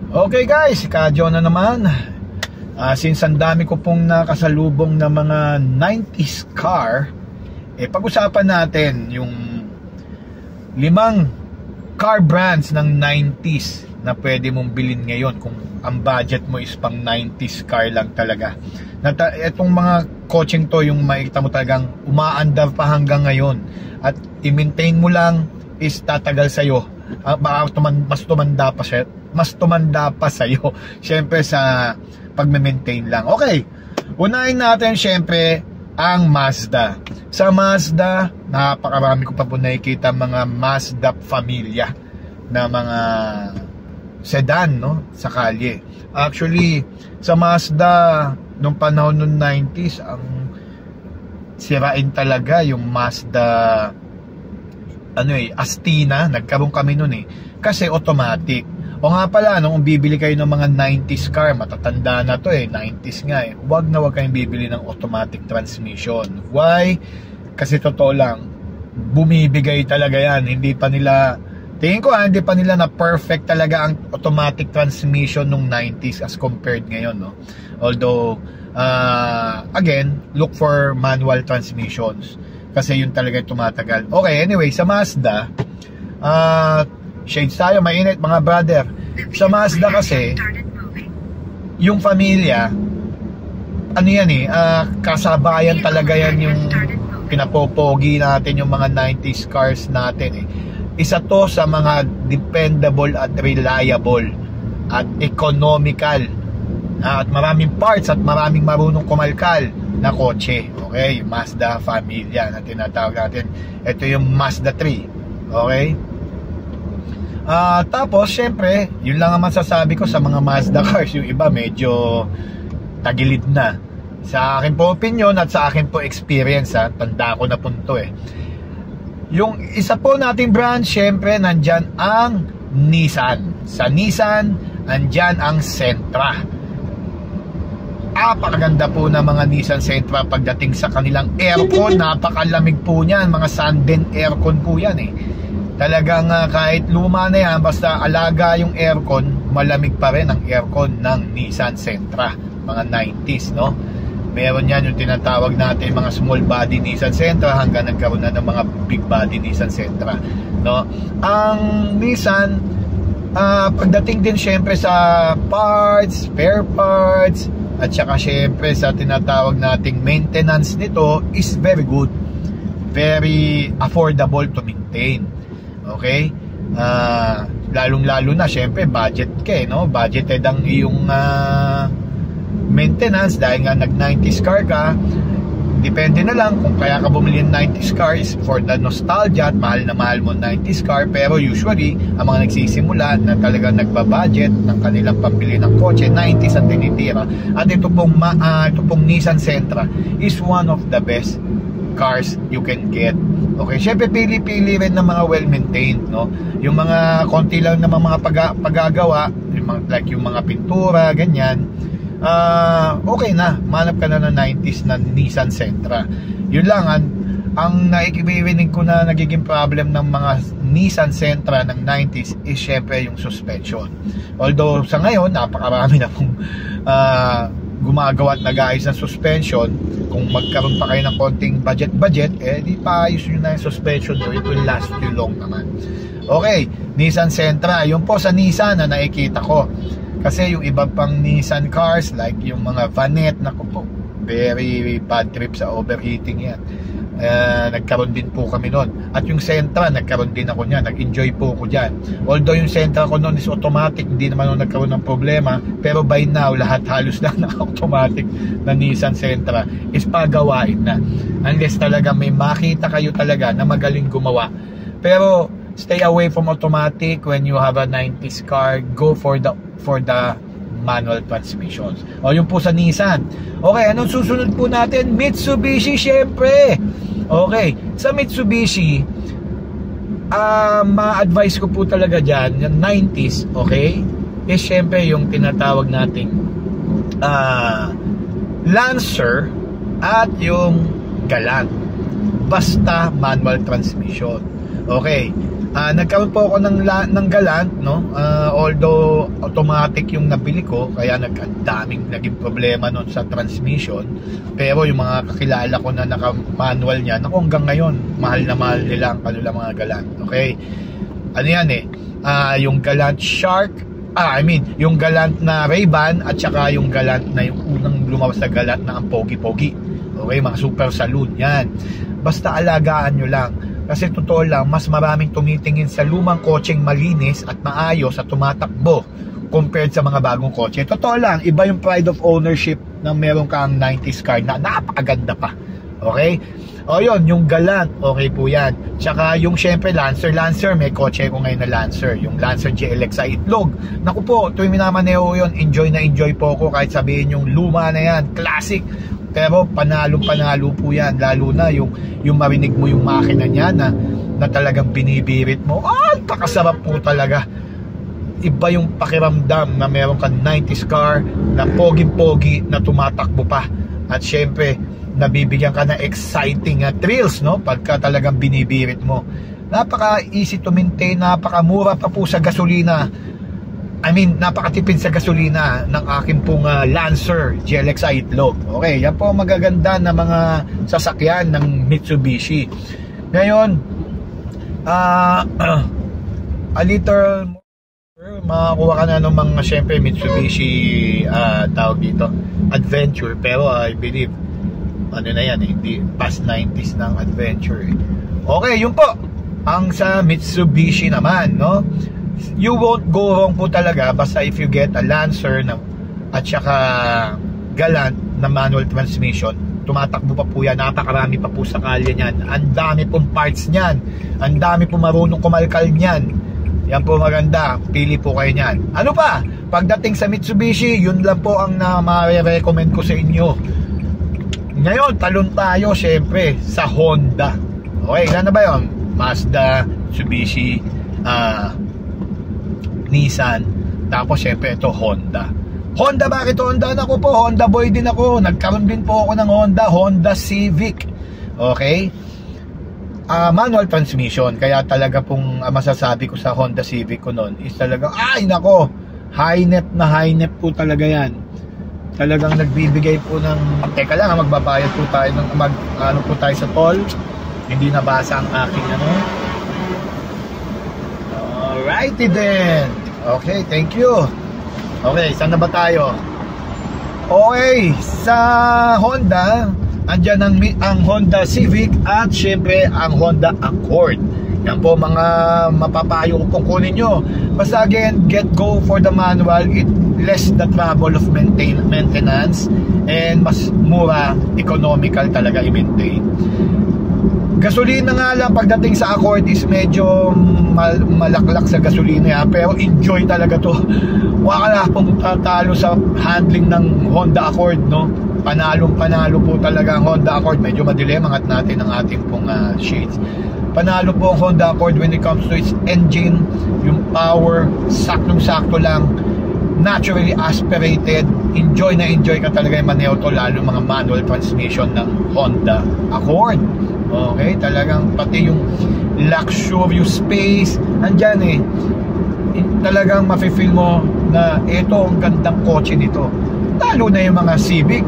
Okay guys, Kadyo na naman. Since ang dami ko pong nakasalubong na mga 90s car, pag-usapan natin yung 5 car brands ng 90s na pwede mong bilhin ngayon kung ang budget mo is pang 90s car lang talaga. Itong mga coaching to, yung makikita mo talagang umaandar pa hanggang ngayon at i-maintain mo lang is tatagal sa'yo. Baka mas tumanda pa sa'yo syempre sa pag-maintain lang. Okay, unahin natin syempre ang Mazda. Sa Mazda, napakarami ko pa po nakikita mga Mazda Familia na mga sedan, no, sa kalye. Actually, sa Mazda nung panahon ng 90s, ang sirain talaga yung Mazda Astina. Nagkaroon kami nun kasi automatic. O nga pala, nung bibili kayo ng mga 90s car, matatanda na to 90s nga wag kayong bibili ng automatic transmission. Why? Kasi totoo lang, bumibigay talaga yan. Hindi pa nila, tingin ko hindi pa nila na perfect talaga ang automatic transmission nung 90s as compared ngayon, no? Although, again, look for manual transmissions kasi yun talaga yung tumatagal. Okay, anyway, sa Mazda, shades tayo, mainit mga brother. Sa Mazda kasi, yung familia, kasabayan talaga yan, yung pinapopogi natin, yung mga 90s cars natin Isa to sa mga dependable at reliable at economical at maraming parts at maraming marunong kumalkal na kotse. Okay, Mazda Familia na tinatawag natin. Ito yung Mazda 3. Okay, tapos syempre, yun lang ang masasabi ko sa mga Mazda cars. Yung iba medyo tagilid na. Sa akin po opinion at sa akin po experience, tanda ko na punto Yung isa po nating brand, syempre nandyan ang Nissan. Sa Nissan, nandyan ang Sentra. Napakaganda po ng mga Nissan Sentra pagdating sa kanilang aircon. Napakalamig po niyan. Mga Sanden aircon po yan Talagang kahit luma na yan, basta alaga yung aircon, malamig pa rin ang aircon ng Nissan Sentra. Mga 90s, no? Meron yan yung tinatawag natin mga small body Nissan Sentra hanggang nagkaroon na ng mga big body Nissan Sentra, no? Ang Nissan, pagdating din syempre sa parts, spare parts, at saka syempre sa tinatawag nating maintenance nito is very good, very affordable to maintain. Okay, lalong-lalo na syempre budget no? Budgeted ang iyong maintenance dahil nga nag 90s car ka. Depende na lang kung kaya ka bumili ng 90s car is for the nostalgia at mahal na mahal mo 90s car. Pero usually ang mga nagsisimula na talagang nagbabudget ng kanilang pambili ng kotse, 90s ang tinitira. At ito pong Nissan Sentra is one of the best cars you can get. Okay, syempre pili-pili rin ng mga well-maintained, no? Yung mga konti lang na mga paggagawa, like yung mga pintura, ganyan, okay na, manap ka na ng 90s na Nissan Sentra. Yun lang, ang naikibirinig ko na nagiging problem ng mga Nissan Sentra ng 90s is syempre yung suspension. Although sa ngayon, napakarami na pong gumagawa at nag-aayos ng suspension. Kung magkaroon pa kayo ng konting budget, di pa ayos nyo na yung suspension nyo. It will last you long naman. Okay, Nissan Sentra. Yun po sa Nissan na nakikita ko. Kasi yung iba pang Nissan cars, like yung mga Vanette, naku po, very bad trip sa overheating yan. Nagkaroon din po kami nun. At yung Sentra, nagkaroon din ako niyan. Nag-enjoy po ako dyan. Although yung Sentra ko nun is automatic, hindi naman ako nagkaroon ng problema. Pero by now, lahat halos na automatic na Nissan Sentra is pagawain na. Unless talaga may makita kayo talaga na magaling gumawa. Pero stay away from automatic when you have a 90s car. Go for the manual transmissions. O yun po sa Nissan. Okay, anong susunod po natin? Mitsubishi syempre. Okay, sa Mitsubishi, ma-advise ko po talaga dyan, yung 90s, okay, is syempre yung tinatawag nating Lancer at yung Galant. Basta manual transmission. Okay, Nagkaroon po ako ng Galant, no? Although automatic yung nabili ko, kaya daming naging problema nun sa transmission. Pero yung mga kakilala ko na naka-manual niya, naku, hanggang ngayon mahal na mahal nila ang kanila mga Galant. Okay, ano yan yung Galant Shark, yung Galant na Ray-Ban, at saka yung Galant na yung unang lumawas na Galant na ang pogi-pogi. Okay, mga super saloon yan. Basta alagaan nyo lang. Kasi totoo lang, mas maraming tumitingin sa lumang kotseng malinis at maayos at tumatakbo compared sa mga bagong kotse. Totoo lang, iba yung pride of ownership na meron kang 90s car na napakaganda pa. Okay? O yun, yung Galant, okay po yan. Tsaka yung syempre Lancer, may kotse ko ngayon na Lancer. Yung Lancer GLXi Itlog. Naku po, tuwing minamaneho yun, enjoy na enjoy po ako kahit sabihin yung luma na yan, classic. Pero panalo po yan, lalo na yung marinig mo yung makina niya na talagang binibirit mo. Pakasarap po talaga. Iba yung pakiramdam na meron kang 90s car na pogi-pogi na tumatakbo pa. At syempre, nabibigyan ka na exciting thrills, no? Pagka talagang binibirit mo. Napaka easy to maintain, napakamura pa po sa gasolina. Napakatipid sa gasolina ng aking pong Lancer GLXi Itlog. Okay, yan po magaganda na mga sasakyan ng Mitsubishi. Ngayon, a little more, makakuha ka na ng mga syempre Mitsubishi tawag dito, Adventure. Pero I believe ano na yan, hindi past 90s ng Adventure. Okay, yun po ang sa Mitsubishi naman, no? You won't go wrong po talaga basta if you get a Lancer at saka Galant na manual transmission. Tumatakbo pa po yan, napakarami pa po sa kalye niyan. Ang dami pong parts niyan, ang dami po marunong kumalkal niyan. Yan po maganda, pili po kayo niyan. Ano pa? Pagdating sa Mitsubishi, yun lang po ang ma-recommend ko sa inyo. Ngayon, talon tayo syempre sa Honda. Okay, ilan na ba yun? Mazda, Mitsubishi, Nissan, tapos syempre ito Honda. Bakit Honda? Ako po, Honda boy din ako. Nagkaroon din po ako ng Honda Civic. Okay? Manual transmission. Kaya talaga pong masasabi ko sa Honda Civic ko noon is talaga, high net po talaga yan. Talagang nagbibigay po ng, teka lang, magbabayad po tayo ng ano po tayo sa toll. Hindi nabasa ang aking Alrighty then. Okay, thank you. Okay, saan na ba tayo? Okay, sa Honda, andyan ang Honda Civic at syempre ang Honda Accord. Yan po mga mapapayo ko kung kunin nyo. Basta again, go for the manual. It less the trouble of maintenance and mas mura, economical talaga i-maintain. Gasolina nga lang pagdating sa Accord is medyo malaklak sa gasolina yan, pero enjoy talaga to. Wala pong tatalo sa handling ng Honda Accord, no? Panalo po talaga ang Honda Accord. Medyo madilim, angat natin ang ating pong shades. Panalo po ang Honda Accord when it comes to its engine, yung power, saktong-sakto lang, naturally aspirated. Enjoy ka talaga yung maneho to, lalo mga manual transmission ng Honda Accord. Okay, talagang pati yung luxurious space andyan talagang mafe-feel mo na ito ang gandang kotse nito. Lalo na yung mga Civic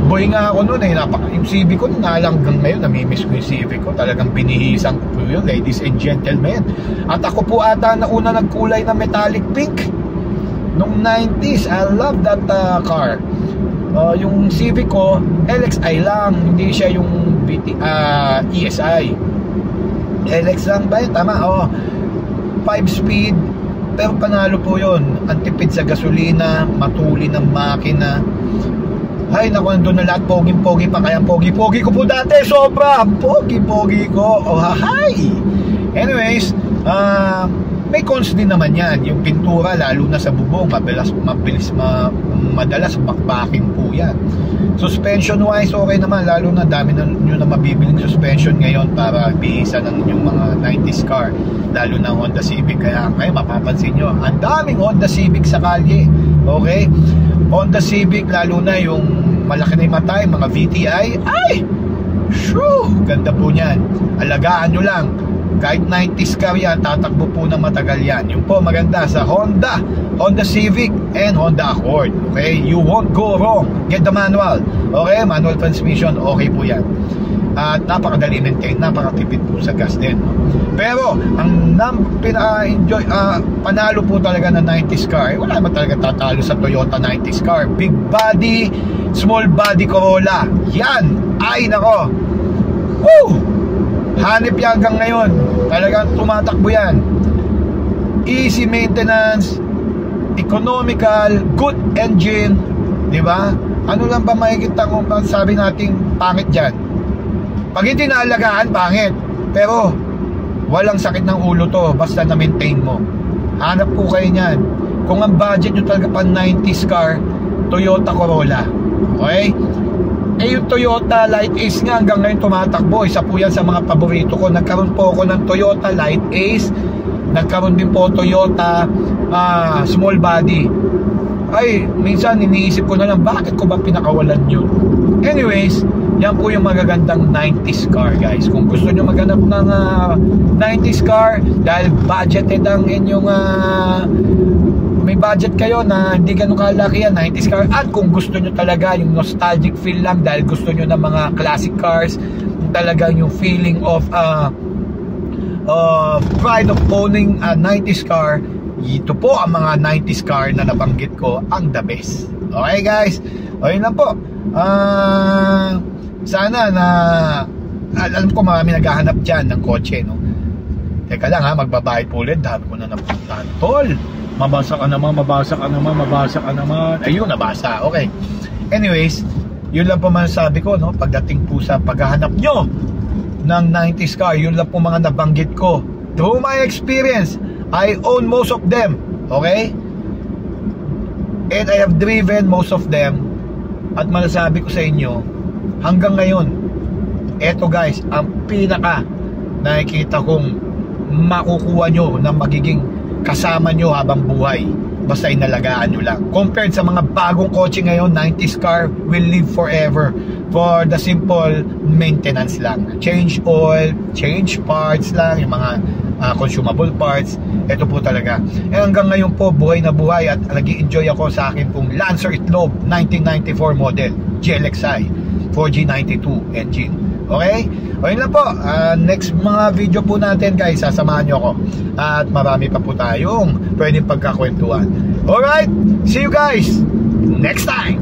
boy nga ako noon yung Civic ko hanggang ngayon namimiss ko yung Civic ko. Talagang binihisan ko yun, ladies and gentlemen. At ako po ata na una nagkulay na metallic pink nung 90s. I love that car. Yung Civic ko LXi lang, hindi siya yung ESI. LX lang ba yun? Tama, 5-speed. Pero panalo po yun. Antipid sa gasolina, matuli ng makina. Ay naku, nandun na lahat, pogi-pogi pa. Kaya pogi-pogi ko po dati, sobra pogi-pogi ko. Anyways, may cons din naman yan. Yung pintura, lalo na sa bubong, madalas bakbakin po yan. Suspension wise, okay naman. Lalo na dami na nyo na mabibiling suspension ngayon para bihisan ng inyong mga 90s car, lalo na Honda Civic. Kaya ngayon mapapansin nyo, ang daming Honda Civic sa kalye. Okay, Honda Civic, lalo na yung malaki na yung matay, mga VTI. Ay, ganda po nyan. Alagaan nyo lang. Kahit 90s car yan, tatakbo po na matagal yan. Yung po maganda sa Honda Civic and Honda Accord. Okay, you won't go wrong. Get the manual. Okay, manual transmission, okay po yan. At napakadali maintain, napakatipid po sa gas din. Pero ang pinaka-enjoy, panalo po talaga ng 90s car, wala naman talaga tatalo sa Toyota 90s car. Big body, small body Corolla, yan, ay nako, woo! Hanip yan hanggang ngayon, talagang tumatakbo yan. Easy maintenance, economical, good engine, di ba? Ano lang ba makikita kung sabi nating pangit dyan? Pag hindi naalagaan, pangit. Pero walang sakit ng ulo to, basta na-maintain mo. Hanap po kayo niyan. Kung ang budget nyo talaga pa 90s car, Toyota Corolla. Okay? Eh yung Toyota Light Ace nga hanggang ngayon tumatakbo. Isa po yan sa mga paborito ko. Nagkaroon po ako ng Toyota Light Ace. Nagkaroon din po Toyota small body. Ay, minsan iniisip ko na lang, bakit ko ba pinakawalan yun? Anyways, yan po yung magagandang 90s car, guys. Kung gusto nyo maghanap ng 90s car, dahil budgeted ang inyong may budget kayo na hindi ganun kalaki yan, 90s car. At kung gusto nyo talaga yung nostalgic feel lang, dahil gusto nyo ng mga classic cars, talagang yung feeling of pride of owning a 90s car, ito po ang mga 90s car na nabanggit ko, ang the best. Okay, guys? O yun lang po. Sana na alam ko marami naghahanap dyan ng kotse, no? Teka lang ha, magbabayad po ulit. Dahil ko na napuntahan, tol. Mabasa ka naman. Ayun, nabasa. Okay. Anyways, yun lang po masasabi ko, no? Pagdating po sa paghahanap nyo ng 90s car, yun lang po mga nabanggit ko. Through my experience, I own most of them. Okay? And I have driven most of them. At masasabi ko sa inyo, hanggang ngayon, eto guys, ang pinaka nakikita kong makukuha nyo na magiging kasama nyo habang buhay, basta inalagaan nyo lang. Compared sa mga bagong kotse ngayon, 90s car will live forever for the simple maintenance lang. Change oil, change parts lang, yung mga consumable parts. Ito po talaga. Eh hanggang ngayon po, buhay na buhay at nag-i-enjoy ako sa akin pong Lancer Itlog 1994 model GLXI 4G92 engine. Okay? O yun lang po. Next mga video po natin guys, sasamahan nyo ako. At marami pa po tayong pwedeng pagkakwentuhan. Alright? See you guys next time!